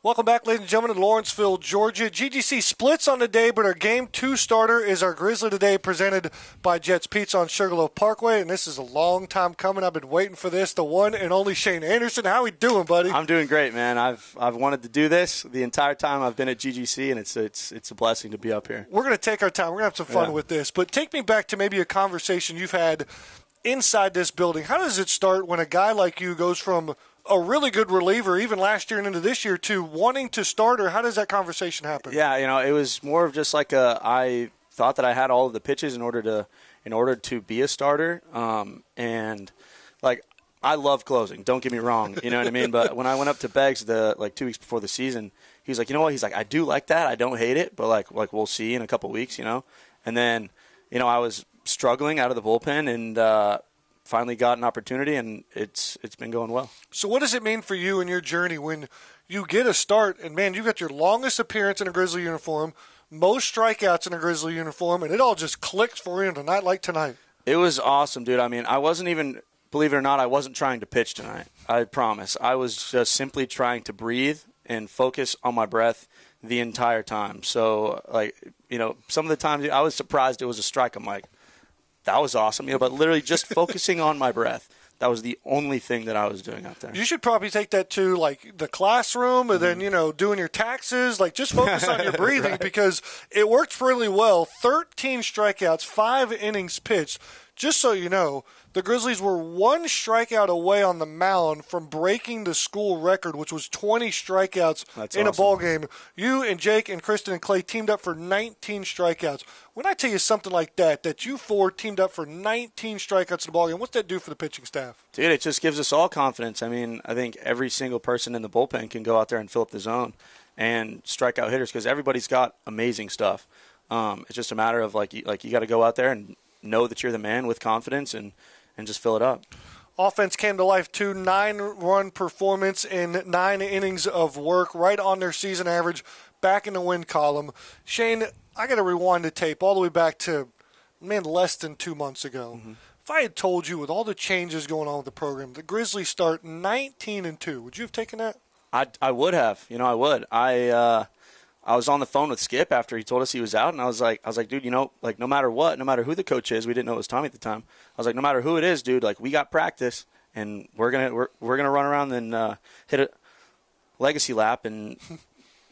Welcome back, ladies and gentlemen, to Lawrenceville, Georgia. GGC splits on the day, but our Game 2 starter is our Grizzly today, presented by Jet's Pizza on Sugarloaf Parkway. And this is a long time coming. I've been waiting for this. The one and only Shane Anderson. How we doing, buddy? I'm doing great, man. I've wanted to do this the entire time I've been at GGC, and it's a blessing to be up here. We're going to take our time. We're going to have some fun with this. But take me back to maybe a conversation you've had inside this building. How does it start when a guy like you goes from a really good reliever, even last year and into this year, to wanting to start, or how does that conversation happen? Yeah, it was more of just like I thought that I had all of the pitches in order to be a starter, and like I love closing. Don't get me wrong, you know what I mean. But when I went up to Beggs 2 weeks before the season, he was like, you know what? He's like, I do like that. I don't hate it, but like we'll see in a couple weeks, you know. And then I was struggling out of the bullpen and finally got an opportunity, and it's been going well. So what does it mean for you in your journey when you get a start and, man, you got your longest appearance in a Grizzly uniform, most strikeouts in a Grizzly uniform, and it all just clicks for you on a night like tonight? It was awesome, dude. I mean, I wasn't even, believe it or not, I wasn't trying to pitch tonight. I promise. I was just simply trying to breathe and focus on my breath the entire time. So, some of the times I was surprised it was a strike. I'm like, that was awesome, but literally just focusing on my breath. That was the only thing that I was doing out there. You should probably take that to, the classroom and then, doing your taxes. Just focus on your breathing right. Because it worked really well. 13 strikeouts, 5 innings pitched. Just so you know, the Grizzlies were 1 strikeout away on the mound from breaking the school record, which was 20 strikeouts in a ball game. You and Jake and Kristen and Clay teamed up for 19 strikeouts. When I tell you something like that you 4 teamed up for 19 strikeouts in a ball game, what's that do for the pitching staff? Dude, it just gives us all confidence. I mean, I think every single person in the bullpen can go out there and fill up the zone and strike out hitters because everybody's got amazing stuff. It's just a matter of, you got to go out there and know that you're the man with confidence and just fill it up. Offense came to life, 9-run performance in 9 innings of work, right on their season average, back in the win column. Shane, I got to rewind the tape all the way back to, less than 2 months ago. Mm-hmm. If I had told you with all the changes going on with the program, the Grizzlies start 19-2, would you have taken that? I would have. I would. I was on the phone with Skip after he told us he was out, and I was like, dude, no matter what, no matter who the coach is, we didn't know it was Tommy at the time. I was like, no matter who it is, dude, we got practice, and we're gonna run around and hit a legacy lap, and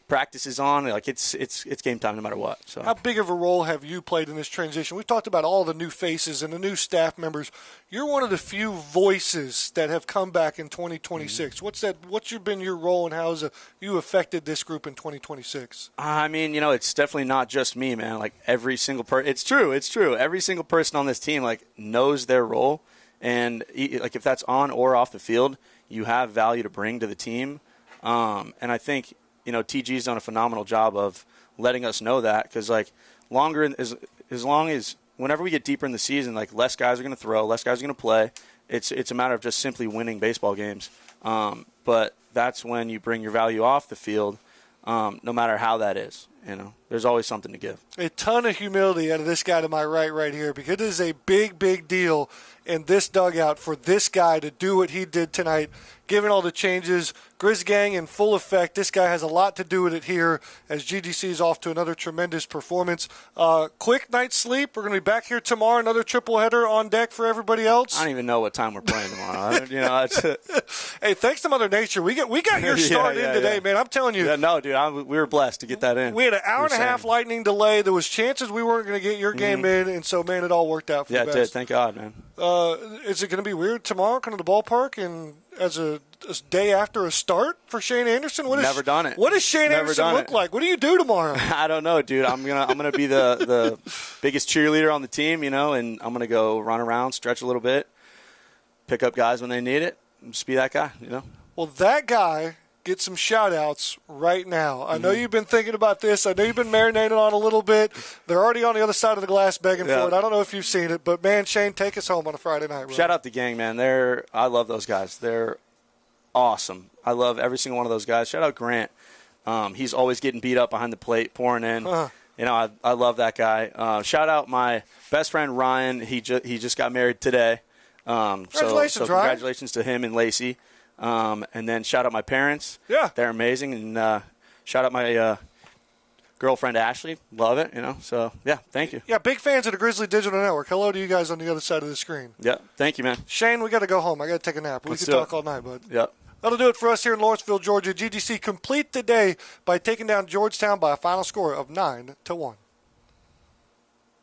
practice is on. It's game time no matter what. So, how big of a role have you played in this transition? We've talked about all the new faces and the new staff members. You're one of the few voices that have come back in 2026. Mm-hmm. What's been your role, and how has you affected this group in 2026? I mean, it's definitely not just me, man. Every single person. It's true. Every single person on this team knows their role, and if that's on or off the field, you have value to bring to the team. And I think TG's done a phenomenal job of letting us know that because, as long as whenever we get deeper in the season, less guys are going to throw, less guys are going to play. It's a matter of just simply winning baseball games. But that's when you bring your value off the field, no matter how that is. There's always something to give. A ton of humility out of this guy to my right here, because it is a big, big deal in this dugout for this guy to do what he did tonight, given all the changes. Grizz Gang in full effect. This guy has a lot to do with it here as GGC is off to another tremendous performance. Quick night's sleep. We're going to be back here tomorrow. Another triple header on deck for everybody else. I don't even know what time we're playing tomorrow. Hey, thanks to Mother Nature. We got your start in today, man. I'm telling you. Yeah, no, dude. We were blessed to get that in. We had an hour and a half lightning delay. There was chances we weren't going to get your game in, and so, man, it all worked out for the best. Yeah, it did. Thank God, man. Is it going to be weird tomorrow, come to the ballpark, and as a day after a start for Shane Anderson? Never done it. What does Shane Anderson look like? What do you do tomorrow? I don't know, dude. I'm gonna be the biggest cheerleader on the team, and I'm gonna go run around, stretch a little bit, pick up guys when they need it, and just be that guy, Well, that guy gets some shout-outs right now. I know you've been thinking about this. I know you've been marinating on a little bit. They're already on the other side of the glass begging for it. I don't know if you've seen it, but, man, Shane, take us home on a Friday night. Shout out the gang, man. I love those guys. They're awesome. I love every single one of those guys. Shout out Grant. He's always getting beat up behind the plate, pouring in. I love that guy. Shout out my best friend Ryan. He just got married today. Congratulations, so congratulations to him and Lacey. And then shout out my parents. Yeah. They're amazing. And shout out my girlfriend, Ashley. Love it, So, yeah, thank you. Yeah, big fans of the Grizzly Digital Network. Hello to you guys on the other side of the screen. Yeah, thank you, man. Shane, we got to go home. I got to take a nap. We could talk all night, bud. Yeah. That'll do it for us here in Lawrenceville, Georgia. GGC complete today by taking down Georgetown by a final score of 9-1.